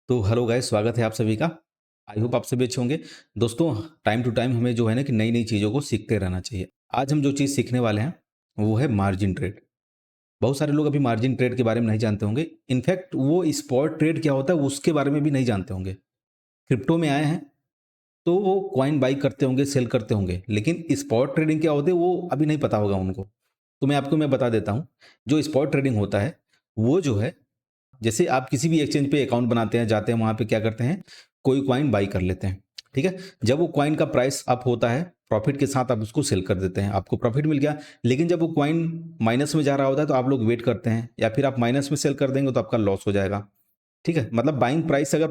तो hello guys, स्वागत है आप सभी का। आई होप आप सभी अच्छे होंगे। दोस्तों, टाइम टू टाइम हमें जो है ना कि नई नई चीज़ों को सीखते रहना चाहिए। आज हम जो चीज़ सीखने वाले हैं वो है मार्जिन ट्रेड। बहुत सारे लोग अभी मार्जिन ट्रेड के बारे में नहीं जानते होंगे। इनफैक्ट वो स्पॉट ट्रेड क्या होता है उसके बारे में भी नहीं जानते होंगे। क्रिप्टो में आए हैं तो वो कॉइन बाई करते होंगे, सेल करते होंगे, लेकिन स्पॉट ट्रेडिंग क्या होती है वो अभी नहीं पता होगा उनको। तो मैं बता देता हूँ। जो स्पॉट ट्रेडिंग होता है वो जो है, जैसे आप किसी भी एक्सचेंज पे अकाउंट बनाते हैं, जाते हैं वहाँ पे क्या करते हैं, कोई कॉइन बाई कर लेते हैं। ठीक है। जब वो कॉइन का प्राइस अप होता है, प्रॉफिट के साथ आप उसको सेल कर देते हैं, आपको प्रॉफिट मिल गया। लेकिन जब वो कॉइन माइनस में जा रहा होता है तो आप लोग वेट करते हैं, या फिर आप माइनस में सेल कर देंगे तो आपका लॉस हो जाएगा। ठीक है। मतलब बाइंग प्राइस, अगर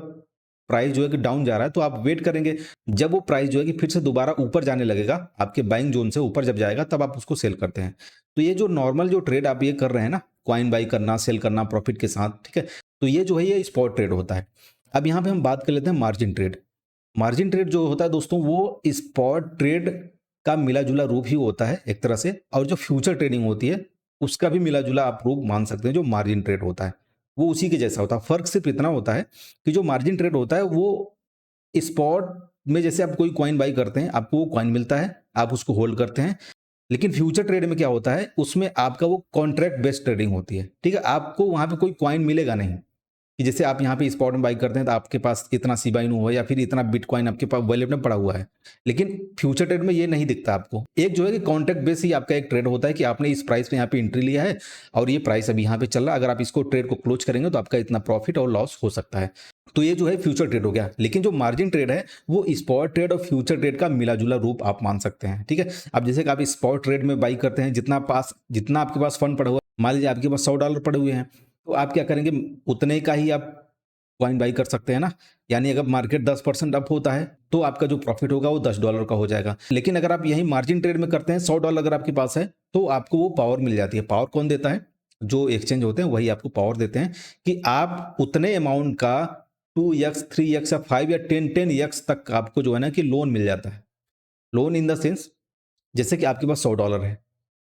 प्राइस जो है कि डाउन जा रहा है तो आप वेट करेंगे। जब वो प्राइस जो है कि फिर से दोबारा ऊपर जाने लगेगा, आपके बाइंग जोन से ऊपर जब जाएगा तब आप उसको सेल करते हैं। तो ये जो नॉर्मल जो ट्रेड आप ये कर रहे हैं ना, कॉइन बाई करना, सेल करना प्रॉफिट के साथ, ठीक है, तो ये जो है ये स्पॉट ट्रेड होता है। अब यहाँ पे हम बात कर लेते हैं मार्जिन ट्रेड। मार्जिन ट्रेड जो होता है दोस्तों, वो स्पॉट ट्रेड का मिला जुला रूप ही होता है एक तरह से, और जो फ्यूचर ट्रेडिंग होती है उसका भी मिला जुला आप रूप मान सकते हैं। जो मार्जिन ट्रेड होता है वो उसी के जैसा होता है। फर्क सिर्फ इतना होता है कि जो मार्जिन ट्रेड होता है वो स्पॉट में, जैसे आप कोई कॉइन बाई करते हैं, आपको वो कॉइन मिलता है, आप उसको होल्ड करते हैं। लेकिन फ्यूचर ट्रेड में क्या होता है, उसमें आपका वो कॉन्ट्रैक्ट बेस्ड ट्रेडिंग होती है। ठीक है। आपको वहां पे कोई कॉइन मिलेगा नहीं कि जैसे आप यहाँ पे स्पॉट में बाई करते हैं तो आपके पास इतना सीबा इनू हो या फिर इतना बिटकॉइन आपके पास वॉलेट में पड़ा हुआ है। लेकिन फ्यूचर ट्रेड में ये नहीं दिखता आपको। एक जो है कि कॉन्ट्रैक्ट बेस ही आपका एक ट्रेड होता है कि आपने इस प्राइस पे यहाँ पे एंट्री लिया है और ये प्राइस अभी यहाँ पे चल रहा है, अगर आप इसको ट्रेड को क्लोज करेंगे तो आपका इतना प्रॉफिट और लॉस हो सकता है। तो ये जो है फ्यूचर ट्रेड हो गया। लेकिन जो मार्जिन ट्रेड है वो स्पॉट ट्रेड और फ्यूचर ट्रेड का मिला जुला रूप आप मान सकते हैं। ठीक है। अब जैसे कि आप स्पॉट ट्रेड में बाई करते हैं, जितना आपके पास फंड पड़ा हुआ है, मान लीजिए आपके पास $100 पड़े हुए हैं, तो आप क्या करेंगे, उतने का ही आप कॉइन बाई कर सकते हैं ना। यानी अगर मार्केट 10% अप होता है तो आपका जो प्रॉफिट होगा वो $10 का हो जाएगा। लेकिन अगर आप यही मार्जिन ट्रेड में करते हैं, $100 अगर आपके पास है तो आपको वो पावर मिल जाती है। पावर कौन देता है? जो एक्सचेंज होते हैं वही आपको पावर देते हैं कि आप उतने अमाउंट का 2x 3x या 5 या 10x तक आपको जो है ना कि लोन मिल जाता है। लोन इन द सेंस, जैसे कि आपके पास $100 है,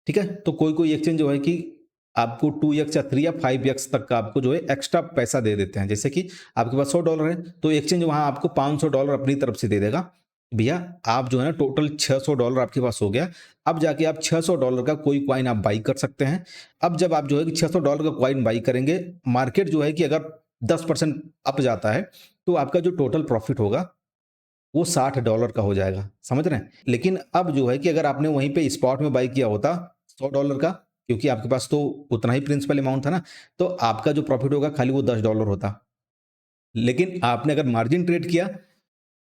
ठीक है, तो कोई कोई एक्सचेंज जो है कि आपको 2x या 3 या 5x तक का आपको जो है एक्स्ट्रा पैसा दे देते हैं। जैसे कि आपके पास $100 है तो एक्सचेंज वहां आपको $500 अपनी तरफ से दे देगा। भैया आप जो है ना टोटल $600 आपके पास हो गया। अब जाके आप $600 का कोई कॉइन आप बाई कर सकते हैं। अब जब आप जो है कि $600 का कॉइन बाई करेंगे, मार्केट जो है कि अगर 10% अप जाता है तो आपका जो टोटल प्रॉफिट होगा वो $60 का हो जाएगा। समझ रहे हैं? लेकिन अब जो है कि अगर आपने वहीं पे स्पॉट में बाई किया होता $100 का, क्योंकि आपके पास तो उतना ही प्रिंसिपल अमाउंट था ना, तो आपका जो प्रॉफिट होगा खाली वो $10 होता। लेकिन आपने अगर मार्जिन ट्रेड किया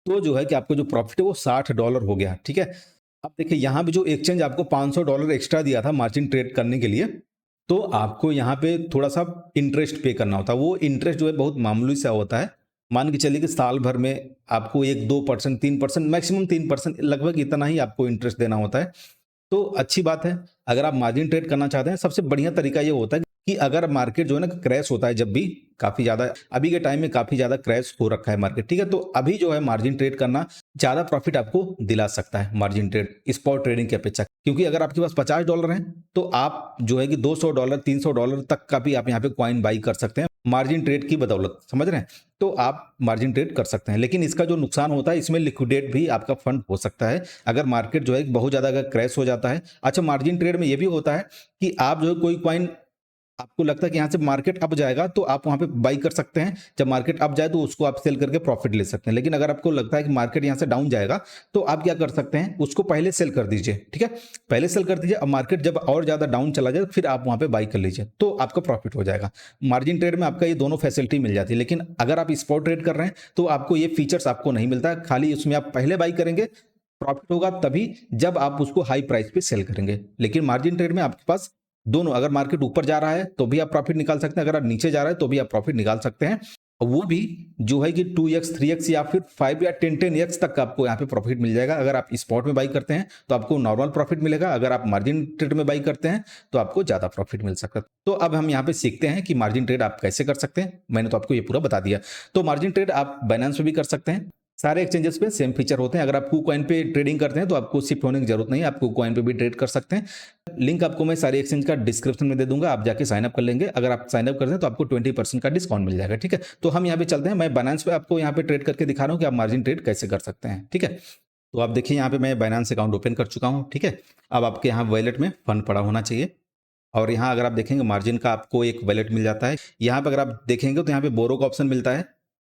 तो जो है कि आपको जो प्रॉफिट है वो $60 हो गया। ठीक है। अब देखिए यहाँ पे जो एक्सचेंज आपको $500 एक्स्ट्रा दिया था मार्जिन ट्रेड करने के लिए, तो आपको यहाँ पे थोड़ा सा इंटरेस्ट पे करना होता है। वो इंटरेस्ट जो है बहुत मामूली सा होता है। मान के चलिए कि साल भर में आपको 1-2% 3%, मैक्सिमम 3%, लगभग इतना ही आपको इंटरेस्ट देना होता है। तो अच्छी बात है। अगर आप मार्जिन ट्रेड करना चाहते हैं, सबसे बढ़िया तरीका ये होता है कि अगर मार्केट जो है ना क्रैश होता है, जब भी काफी ज्यादा, अभी के टाइम में काफी ज्यादा क्रैश हो रखा है मार्केट, ठीक है, तो अभी जो है मार्जिन ट्रेड करना ज्यादा प्रॉफिट आपको दिला सकता है मार्जिन ट्रेड स्पॉट ट्रेडिंग की अपेक्षा। क्योंकि अगर आपके पास $50 हैं तो आप जो है कि $200 $300 तक का भी आप यहाँ पे कॉइन बाई कर सकते हैं मार्जिन ट्रेड की बदौलत। समझ रहे हैं? तो आप मार्जिन ट्रेड कर सकते हैं। लेकिन इसका जो नुकसान होता है, इसमें लिक्विडेट भी आपका फंड हो सकता है अगर मार्केट जो है बहुत ज्यादा अगर क्रैश हो जाता है। अच्छा, मार्जिन ट्रेड में यह भी होता है कि आप जो है कोई कॉइन, आपको लगता है कि यहाँ से मार्केट अप जाएगा तो आप वहां पे बाई कर सकते हैं। जब मार्केट अप जाए तो उसको आप सेल करके प्रॉफिट ले सकते हैं। लेकिन अगर आपको लगता है कि मार्केट यहाँ से डाउन जाएगा तो आप क्या कर सकते हैं, उसको पहले सेल कर दीजिए। ठीक है, पहले सेल कर दीजिए। अब मार्केट जब और ज्यादा डाउन चला जाए फिर आप वहां पे बाई कर लीजिए, तो आपका प्रॉफिट हो जाएगा। मार्जिन ट्रेड में आपका ये दोनों फैसिलिटी मिल जाती है। लेकिन अगर आप स्पॉट ट्रेड कर रहे हैं तो आपको ये फीचर्स आपको नहीं मिलता। खाली उसमें आप पहले बाई करेंगे, प्रॉफिट होगा तभी जब आप उसको हाई प्राइस पे सेल करेंगे। लेकिन मार्जिन ट्रेड में आपके पास दोनों, अगर मार्केट ऊपर जा रहा है तो भी आप प्रॉफिट निकाल सकते हैं, अगर आप नीचे जा रहा है तो भी आप प्रॉफिट निकाल सकते हैं। और वो भी जो है कि 2x 3x या फिर 5 या 10x तक आपको यहाँ पे प्रॉफिट मिल जाएगा। अगर आप स्पॉट में बाई करते हैं तो आपको नॉर्मल प्रॉफिट मिलेगा, अगर आप मार्जिन ट्रेड में बाई करते हैं तो आपको ज्यादा प्रॉफिट मिल सकता है। तो अब हम यहाँ पे सीखते हैं कि मार्जिन ट्रेड आप कैसे कर सकते हैं। मैंने तो आपको ये पूरा बता दिया। तो मार्जिन ट्रेड आप बाइनेंस में भी कर सकते हैं, सारे एक्सचेंजेस पे सेम फीचर होते हैं। अगर आप KuCoin पे ट्रेडिंग करते हैं तो आपको शिफ्ट होने की जरूरत नहीं है, आप KuCoin पे भी ट्रेड कर सकते हैं। लिंक आपको मैं सारे एक्सचेंज का डिस्क्रिप्शन में दे दूंगा, आप जाके साइन अप कर लेंगे। अगर आप साइन अप करते हैं तो आपको 20% का डिस्काउंट मिल जाएगा, ठीक है। तो हम यहाँ पे चलते हैं, मैं बाइनेंस पे आपको यहाँ पे ट्रेड करके दिखा रहा हूँ कि आप मार्जिन ट्रेड कैसे कर सकते हैं, ठीक है। तो आप देखिए यहाँ पे मैं बाइनेंस अकाउंट ओपन कर चुका हूँ, ठीक है। अब आपके यहाँ वॉलेट में फंड पड़ा होना चाहिए, और यहाँ अगर आप देखेंगे मार्जिन का आपको एक वैलेट मिल जाता है। यहाँ पे अगर आप देखेंगे तो यहाँ पे बोरो का ऑप्शन मिलता है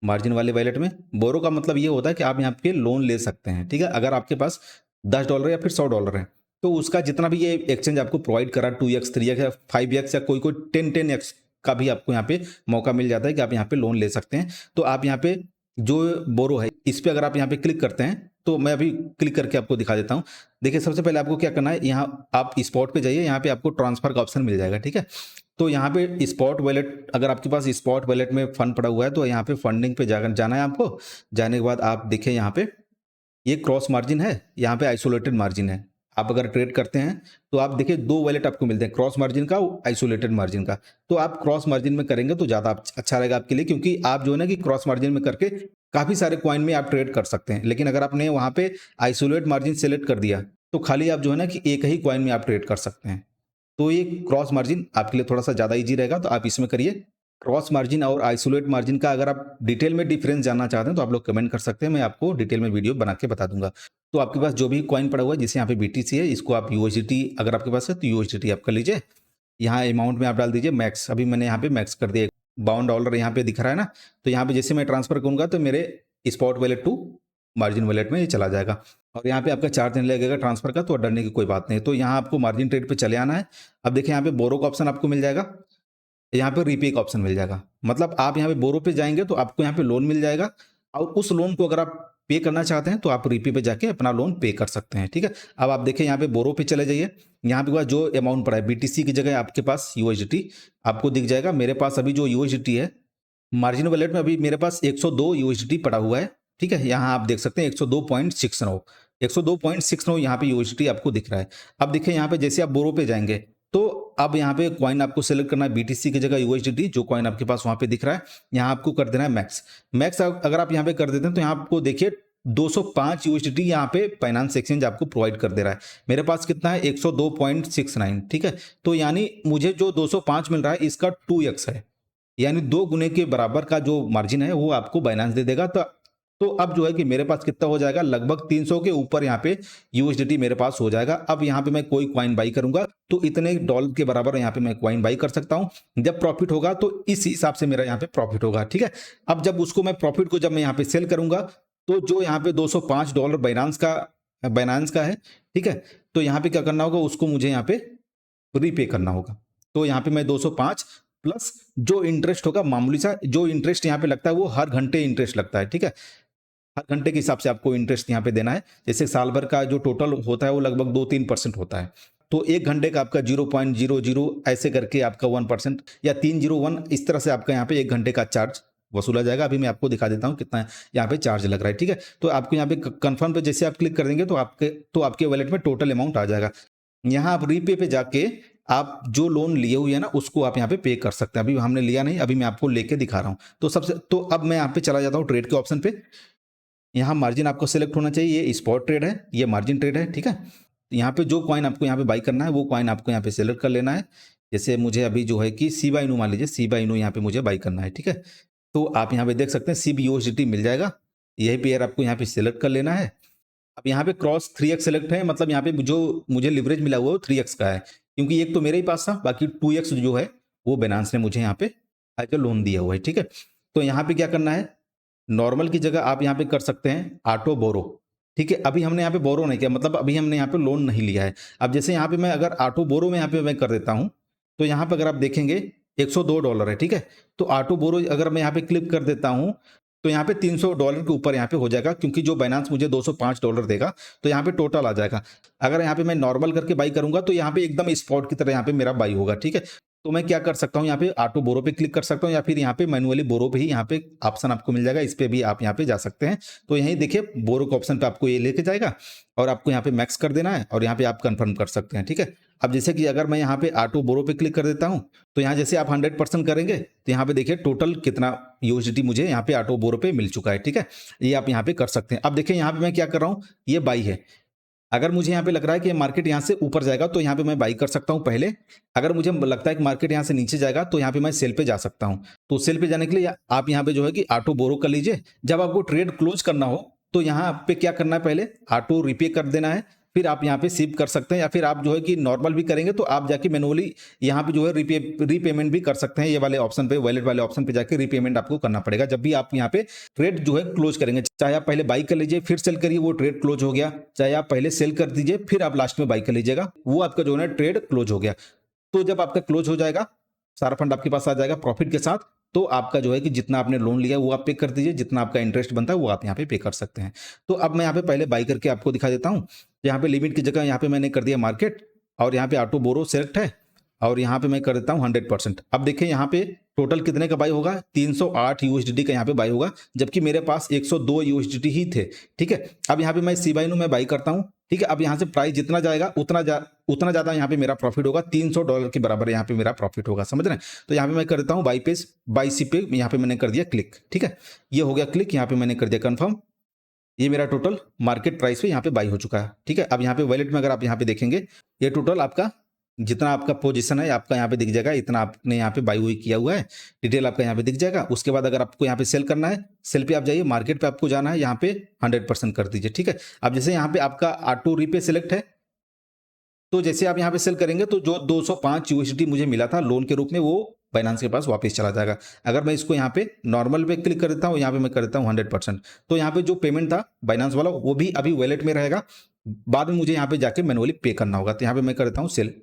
मार्जिन वाले वैलेट में। बोरो का मतलब ये होता है कि आप यहाँ पे लोन ले सकते हैं, ठीक है। अगर आपके पास $10 या फिर $100 है तो उसका जितना भी ये एक्सचेंज आपको प्रोवाइड करा 2x 3x या 5x या कोई कोई 10x का भी आपको यहाँ पे मौका मिल जाता है कि आप यहाँ पे लोन ले सकते हैं। तो आप यहाँ पे जो बोरो है इस पे अगर आप यहाँ पे क्लिक करते हैं तो मैं अभी क्लिक करके आपको दिखा देता हूँ। देखिए सबसे पहले आपको क्या करना है, यहाँ आप स्पॉट पे जाइए, यहाँ पे आपको ट्रांसफर का ऑप्शन मिल जाएगा, ठीक है। तो यहाँ पे स्पॉट वॉलेट, अगर आपके पास स्पॉट वॉलेट में फंड पड़ा हुआ है तो यहाँ पे फंडिंग पे जाना है आपको। जाने के बाद आप देखिए यहाँ पे ये क्रॉस मार्जिन है, यहाँ पे आइसोलेटेड मार्जिन है। आप अगर ट्रेड करते हैं तो आप देखिए दो वॉलेट आपको मिलते हैं, क्रॉस मार्जिन का और आइसोलेटेड मार्जिन का। तो आप क्रॉस मार्जिन में करेंगे तो ज़्यादा अच्छा रहेगा आपके लिए, क्योंकि आप जो है ना कि क्रॉस मार्जिन में करके काफ़ी सारे कॉइन में आप ट्रेड कर सकते हैं। लेकिन अगर आपने वहाँ पे आइसोलेट मार्जिन सेलेक्ट कर दिया तो खाली आप जो है ना कि एक ही कॉइन में आप ट्रेड कर सकते हैं। तो ये क्रॉस मार्जिन आपके लिए थोड़ा सा ज़्यादा ईजी रहेगा, तो आप इसमें करिए। क्रॉस मार्जिन और आइसोलेट मार्जिन का अगर आप डिटेल में डिफरेंस जानना चाहते हैं तो आप लोग कमेंट कर सकते हैं, मैं आपको डिटेल में वीडियो बना के बता दूंगा। तो आपके पास जो भी कॉइन पड़ा हुआ है, जैसे यहाँ पे BTC है, इसको आप USDT अगर आपके पास है तो USDT आप कर लीजिए। यहाँ अमाउंट में आप डाल दीजिए मैक्स, अभी मैंने यहाँ पे मैक्स कर दिया। $52 यहाँ पे दिख रहा है ना, तो यहाँ पे जैसे मैं ट्रांसफर करूँगा तो मेरे spot wallet to margin wallet में ये चला जाएगा। और यहाँ पे आपका चार्ज नहीं लगेगा ट्रांसफर का, तो डरने की कोई बात नहीं। तो यहाँ आपको मार्जिन ट्रेड पे चले आना है। अब देखिए यहाँ पे बोरो का ऑप्शन आपको मिल जाएगा, यहाँ पे रीपे का ऑप्शन मिल जाएगा। मतलब आप यहाँ पे बोरो पे जाएंगे तो आपको यहाँ पे लोन मिल जाएगा, और उस लोन को अगर आप पे करना चाहते हैं तो आप रीपे पे जाके अपना लोन पे कर सकते हैं, ठीक है। अब आप देखिए यहाँ पे बोरो पे चले जाइए, यहाँ पे जो अमाउंट पड़ा है BTC की जगह आपके पास USDT आपको दिख जाएगा। मेरे पास अभी जो USDT है मार्जिन वॉलेट में, अभी मेरे पास 102 USDT पड़ा हुआ है, ठीक है। यहाँ आप देख सकते हैं 102.69 102.69 यहाँ पे USDT आपको दिख रहा है। अब देखिए यहाँ पे जैसे आप बोरो पे जाएंगे तो अब यहाँ पे कॉइन आपको सेलेक्ट करना है BTC की जगह USDT, जो कॉइन आपके पास वहां पे दिख रहा है यहाँ आपको कर देना है मैक्स। मैक्स अगर आप यहाँ पे कर देते हैं तो यहाँ आपको देखिए 205 USDT यहाँ पे फाइनेंस एक्सचेंज आपको प्रोवाइड कर दे रहा है। मेरे पास कितना है 102.69, ठीक है। तो यानी मुझे जो 205 मिल रहा है इसका 2x है, यानी 2 गुने के बराबर का जो मार्जिन है वो आपको बाइनेंस दे देगा। तो अब जो है कि मेरे पास कितना हो जाएगा, लगभग 300 के ऊपर यहाँ पे USDT मेरे पास हो जाएगा। अब यहाँ पे मैं कोई कॉइन बाई करूंगा तो इतने डॉलर के बराबर यहाँ पे मैं कॉइन बाई कर सकता हूँ। जब प्रॉफिट होगा तो इस हिसाब से मेरा यहाँ पे प्रॉफिट होगा, ठीक है। अब जब उसको मैं प्रॉफिट को जब मैं यहाँ पे सेल करूंगा तो जो यहाँ पे $205 बाइनेंस का है, ठीक है। तो यहाँ पे क्या करना होगा, उसको मुझे यहाँ पे रीपे करना होगा। तो यहाँ पे मैं 205 प्लस जो इंटरेस्ट होगा मामूली सा, जो इंटरेस्ट यहाँ पे लगता है वो हर घंटे इंटरेस्ट लगता है, ठीक है। हर घंटे के हिसाब से आपको इंटरेस्ट यहाँ पे देना है। जैसे साल भर का जो टोटल होता है वो लगभग 2-3% होता है, तो एक घंटे का आपका 0.00 ऐसे करके आपका 1% या 301 इस तरह से आपका यहाँ पे एक घंटे का चार्ज वसूला जाएगा। अभी मैं आपको दिखा देता हूँ कितना यहाँ पे चार्ज लग रहा है, ठीक है। तो आपको यहाँ पे कंफर्म पे जैसे आप क्लिक कर देंगे तो आपके वॉलेट में टोटल अमाउंट आ जाएगा। यहाँ आप रीपे पे जाके आप जो लोन लिए हुए हैं ना उसको आप यहाँ पे कर सकते हैं। अभी हमने लिया नहीं, अभी मैं आपको लेके दिखा रहा हूँ। तो अब मैं यहाँ पे चला जाता हूँ ट्रेड के ऑप्शन पे। यहाँ मार्जिन आपको सेलेक्ट होना चाहिए, ये स्पॉट ट्रेड है, ये मार्जिन ट्रेड है, ठीक है। यहाँ पे जो कॉइन आपको यहाँ पे बाई करना है वो कॉइन आपको यहाँ पे सेलेक्ट कर लेना है। जैसे मुझे अभी जो है कि शिबा इनू, मान लीजिए शिबा इनू यहाँ पे मुझे बाई करना है, ठीक है। तो आप यहाँ पे देख सकते हैं CBUSDT मिल जाएगा, यही पेयर आपको यहाँ पे सेलेक्ट कर लेना है। अब यहाँ पे क्रॉस 3x सेलेक्ट है, मतलब यहाँ पे जो मुझे लिवरेज मिला हुआ है वो 3x का है, क्योंकि एक तो मेरे ही पास था, बाकी 2x जो है वो बाइनेंस ने मुझे यहाँ पे एज लोन दिया हुआ है, ठीक है। तो यहाँ पे क्या करना है, नॉर्मल की जगह आप यहाँ पे कर सकते हैं ऑटो बोरो, ठीक है। अभी हमने यहाँ पे बोरो नहीं किया, मतलब अभी हमने यहाँ पे लोन नहीं लिया है। अब जैसे यहाँ पे मैं अगर ऑटो बोरो में यहाँ पे मैं कर देता हूँ तो यहाँ पे अगर आप देखेंगे $102 है, ठीक है। तो ऑटो बोरो अगर मैं यहाँ पे क्लिक कर देता हूँ तो यहाँ पे $300 के ऊपर यहाँ पे हो जाएगा, क्योंकि जो बाइनेंस मुझे $205 देगा तो यहाँ पे टोटल आ जाएगा। अगर यहाँ पे मैं नॉर्मल करके बाई करूंगा तो यहाँ पे एकदम स्पॉट की तरह यहाँ पे मेरा बाई होगा, ठीक है। तो मैं क्या कर सकता हूँ, यहाँ पे ऑटो बोरो पे क्लिक कर सकता हूँ या फिर यहाँ पे मैनुअली बोरो पे ही यहाँ पे ऑप्शन आपको मिल जाएगा, इस पे भी आप यहाँ पे जा सकते हैं। तो यहीं देखिए बोरो के ऑप्शन पे आपको ये लेके जाएगा और आपको यहाँ पे मैक्स कर देना है और यहाँ पे आप कंफर्म कर सकते हैं, ठीक है। अब जैसे कि अगर मैं यहाँ पे ऑटो बोरो पे क्लिक कर देता हूँ, तो यहाँ जैसे आप 100% करेंगे तो यहाँ पे देखिए टोटल कितना यूएसडी मुझे यहाँ पे ऑटो बोरो पे मिल चुका है, ठीक है। ये आप यहाँ पे कर सकते हैं। अब देखिए यहाँ पे मैं क्या कर रहा हूँ, ये बाई है। अगर मुझे यहाँ पे लग रहा है कि मार्केट यहाँ से ऊपर जाएगा तो यहाँ पे मैं बाई कर सकता हूँ पहले। अगर मुझे लगता है कि मार्केट यहाँ से नीचे जाएगा तो यहाँ पे मैं सेल पे जा सकता हूँ। तो सेल पे जाने के लिए आप यहाँ पे जो है कि ऑटो बोरो कर लीजिए। जब आपको ट्रेड क्लोज करना हो तो यहाँ पे क्या करना है, पहले ऑटो रिपे कर देना है, फिर आप यहाँ पे सिप कर सकते हैं या फिर आप जो है कि नॉर्मल भी करेंगे तो आप जाके मैनुअली यहाँ पे जो है रीपेमेंट भी कर सकते हैं। ये वाले ऑप्शन पे, वॉलेट वाले ऑप्शन पे जाके रीपेमेंट आपको करना पड़ेगा जब भी आप यहाँ पे ट्रेड जो है क्लोज करेंगे। चाहे आप पहले बाई कर लीजिए फिर सेल करिए, वो ट्रेड क्लोज हो गया। चाहे आप पहले सेल कर दीजिए फिर आप लास्ट में बाई कर लीजिएगा, वो आपका जो है ट्रेड क्लोज हो गया। तो जब आपका क्लोज हो जाएगा, सारा फंड आपके पास आ जाएगा प्रॉफिट के साथ, तो आपका जो है कि जितना आपने लोन लिया वो आप पे कर दीजिए, जितना आपका इंटरेस्ट बनता है वो आप यहाँ पे कर सकते हैं। तो अब मैं यहाँ पे पहले बाई करके आपको दिखा देता हूँ। यहाँ पे लिमिट की जगह यहाँ पे मैंने कर दिया मार्केट और यहाँ पे ऑटो बोरो सेलेक्ट है और यहाँ पे मैं कर देता हूँ 100%। अब देखिए यहाँ पे टोटल कितने का बाई होगा, 308 यूएसडी का यहाँ पे बाई होगा, जबकि मेरे पास 102 यूएसडी ही थे, ठीक है। अब यहाँ पे मैं सी बाई नो मैं बाई करता हूँ, ठीक है। अब यहाँ से प्राइस जितना जाएगा उतना ज्यादा यहाँ पे मेरा प्रॉफिट होगा, $300 के बराबर यहाँ पे मेरा प्रॉफिट होगा, समझ रहे हैं। तो यहाँ पे मैं कर देता हूँ बाई सी पे, यहाँ पे मैंने कर दिया क्लिक, ठीक है। ये हो गया क्लिक, यहाँ पे मैंने कर दिया कंफर्म। ये मेरा टोटल मार्केट प्राइस पे यहाँ पे बाई हो चुका है, ठीक है। अब यहाँ पे वॉलेट में अगर आप यहाँ पे देखेंगे, ये टोटल आपका जितना आपका पोजीशन है आपका यहाँ पे दिख जाएगा, इतना आपने यहाँ पे बाई हुई किया हुआ है, डिटेल आपका यहाँ पे दिख जाएगा। उसके बाद अगर आपको यहाँ पे सेल करना है, सेल पे आप जाइए, मार्केट पे आपको जाना है, यहाँ पे 100% कर दीजिए, ठीक है। अब जैसे यहाँ पे आपका ऑटो रीपे सेलेक्ट है, तो जैसे आप यहाँ पे सेल करेंगे तो जो 205 यूएसडी मुझे मिला था लोन के रूप में वो बाइनेंस के पास वापस चला जाएगा। अगर मैं इसको यहाँ पे नॉर्मल पे क्लिक कर देता हूँ, यहाँ पे मैं कर देता हूँ 100%, तो यहाँ पे जो पेमेंट था बाइनेंस वाला वो भी अभी वॉलेट में रहेगा, बाद में मुझे यहाँ पे जाके मैनुअली पे करना होगा। तो यहाँ पे मैं कर देता हूँ सेल,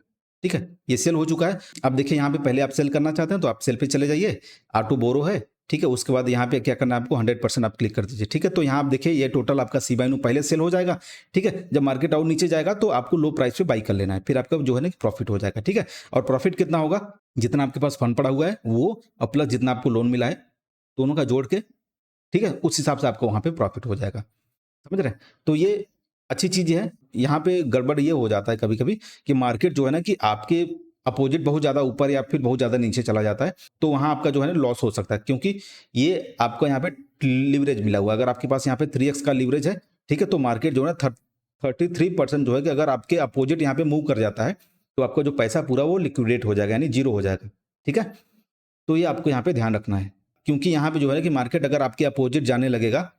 ठीक है। ये सेल हो चुका है। अब देखिए यहाँ पे पहले आप सेल करना चाहते हैं तो आप सेल पे चले जाइए, ऑटो बोरो है, ठीक है। उसके बाद यहाँ पे क्या करना है आपको, 100% आप क्लिक कर दीजिए, ठीक है। तो यहाँ आप देखिए ये टोटल आपका सी बाई नो पहले सेल हो जाएगा, ठीक है। जब मार्केट और नीचे जाएगा तो आपको लो प्राइस पे बाई कर लेना है, फिर आपका जो है ना प्रॉफिट हो जाएगा, ठीक है। और प्रॉफिट कितना होगा, जितना आपके पास फंड पड़ा हुआ है वो और प्लस जितना आपको लोन मिला है, दोनों का जोड़ के, ठीक है, उस हिसाब से आपको वहां पे प्रॉफिट हो जाएगा, समझ रहे हैं। तो ये अच्छी चीज है। यहाँ पे गड़बड़ ये हो जाता है कभी कभी कि मार्केट जो है ना कि आपके अपोजिट बहुत ज्यादा ऊपर या फिर बहुत ज्यादा नीचे चला जाता है, तो वहां आपका जो है ना लॉस हो सकता है, क्योंकि ये आपको यहाँ पे लिवरेज मिला हुआ है। अगर आपके पास यहाँ पे 3x का लिवरेज है, ठीक है, तो मार्केट जो है ना 33% जो है कि अगर आपके अपोजिट यहाँ पे मूव कर जाता है तो आपका जो पैसा पूरा वो लिक्विडेट हो जाएगा, यानी जीरो हो जाएगा, ठीक है। तो ये आपको यहाँ पे ध्यान रखना है, क्योंकि यहाँ पे जो है कि मार्केट अगर आपके अपोजिट जाने लगेगा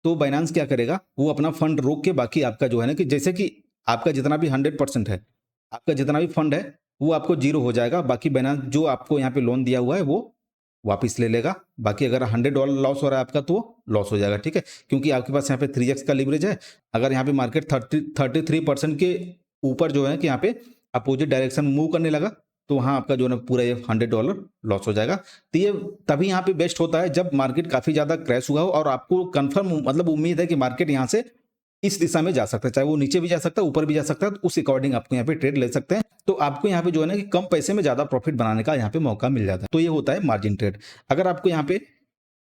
तो बाइनेंस क्या करेगा, वो अपना फंड रोक के बाकी आपका जो है ना कि जैसे कि आपका जितना भी 100% है, आपका जितना भी फंड है वो आपको जीरो हो जाएगा। बाकी बाइनेंस जो आपको यहाँ पे लोन दिया हुआ है वो वापस ले लेगा। बाकी अगर $100 लॉस हो रहा है आपका तो वो लॉस हो जाएगा, ठीक है, क्योंकि आपके पास यहाँ पे 3x का लिवरेज है। अगर यहाँ पे मार्केट 33% के ऊपर जो है कि यहाँ पे अपोजिट डायरेक्शन मूव करने लगा तो वहाँ आपका जो है पूरा ये $100 लॉस हो जाएगा। तो ये तभी यहाँ पे बेस्ट होता है जब मार्केट काफी ज्यादा क्रैश हुआ हो और आपको कंफर्म मतलब उम्मीद है कि मार्केट यहाँ से इस दिशा में जा सकता है, चाहे वो नीचे भी जा सकता है ऊपर भी जा सकता है, तो उस अकॉर्डिंग आपको यहाँ पे ट्रेड ले सकते हैं। तो आपको यहाँ पे जो है ना कि कम पैसे में ज्यादा प्रॉफिट बनाने का यहाँ पे मौका मिल जाता है। तो ये होता है मार्जिन ट्रेड। अगर आपको यहाँ पे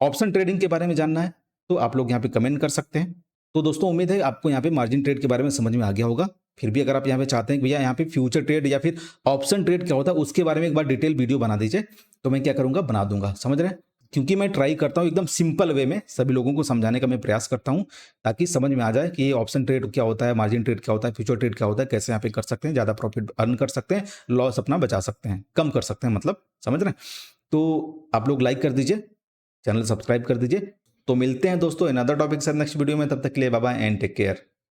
ऑप्शन ट्रेडिंग के बारे में जानना है तो आप लोग यहाँ पे कमेंट कर सकते हैं। तो दोस्तों उम्मीद है आपको यहाँ पे मार्जिन ट्रेड के बारे में समझ में आ गया होगा। फिर भी अगर आप यहाँ पे चाहते हैं कि भैया यहाँ पे फ्यूचर ट्रेड या फिर ऑप्शन ट्रेड क्या होता है उसके बारे में एक बार डिटेल वीडियो बना दीजिए, तो मैं क्या करूंगा, बना दूंगा, समझ रहे हैं। क्योंकि मैं ट्राई करता हूँ एकदम सिंपल वे में सभी लोगों को समझाने का मैं प्रयास करता हूँ, ताकि समझ में आ जाए कि ये ऑप्शन ट्रेड क्या होता है, मार्जिन ट्रेड क्या होता है, फ्यूचर ट्रेड क्या होता है, कैसे यहाँ पे कर सकते हैं, ज्यादा प्रॉफिट अर्न कर सकते हैं, लॉस अपना बचा सकते हैं, कम कर सकते हैं, मतलब समझ रहे हैं। तो आप लोग लाइक कर दीजिए, चैनल सब्सक्राइब कर दीजिए। तो मिलते हैं दोस्तों अनदर टॉपिक के साथ नेक्स्ट वीडियो में, तब तक के लिए bye bye and take care.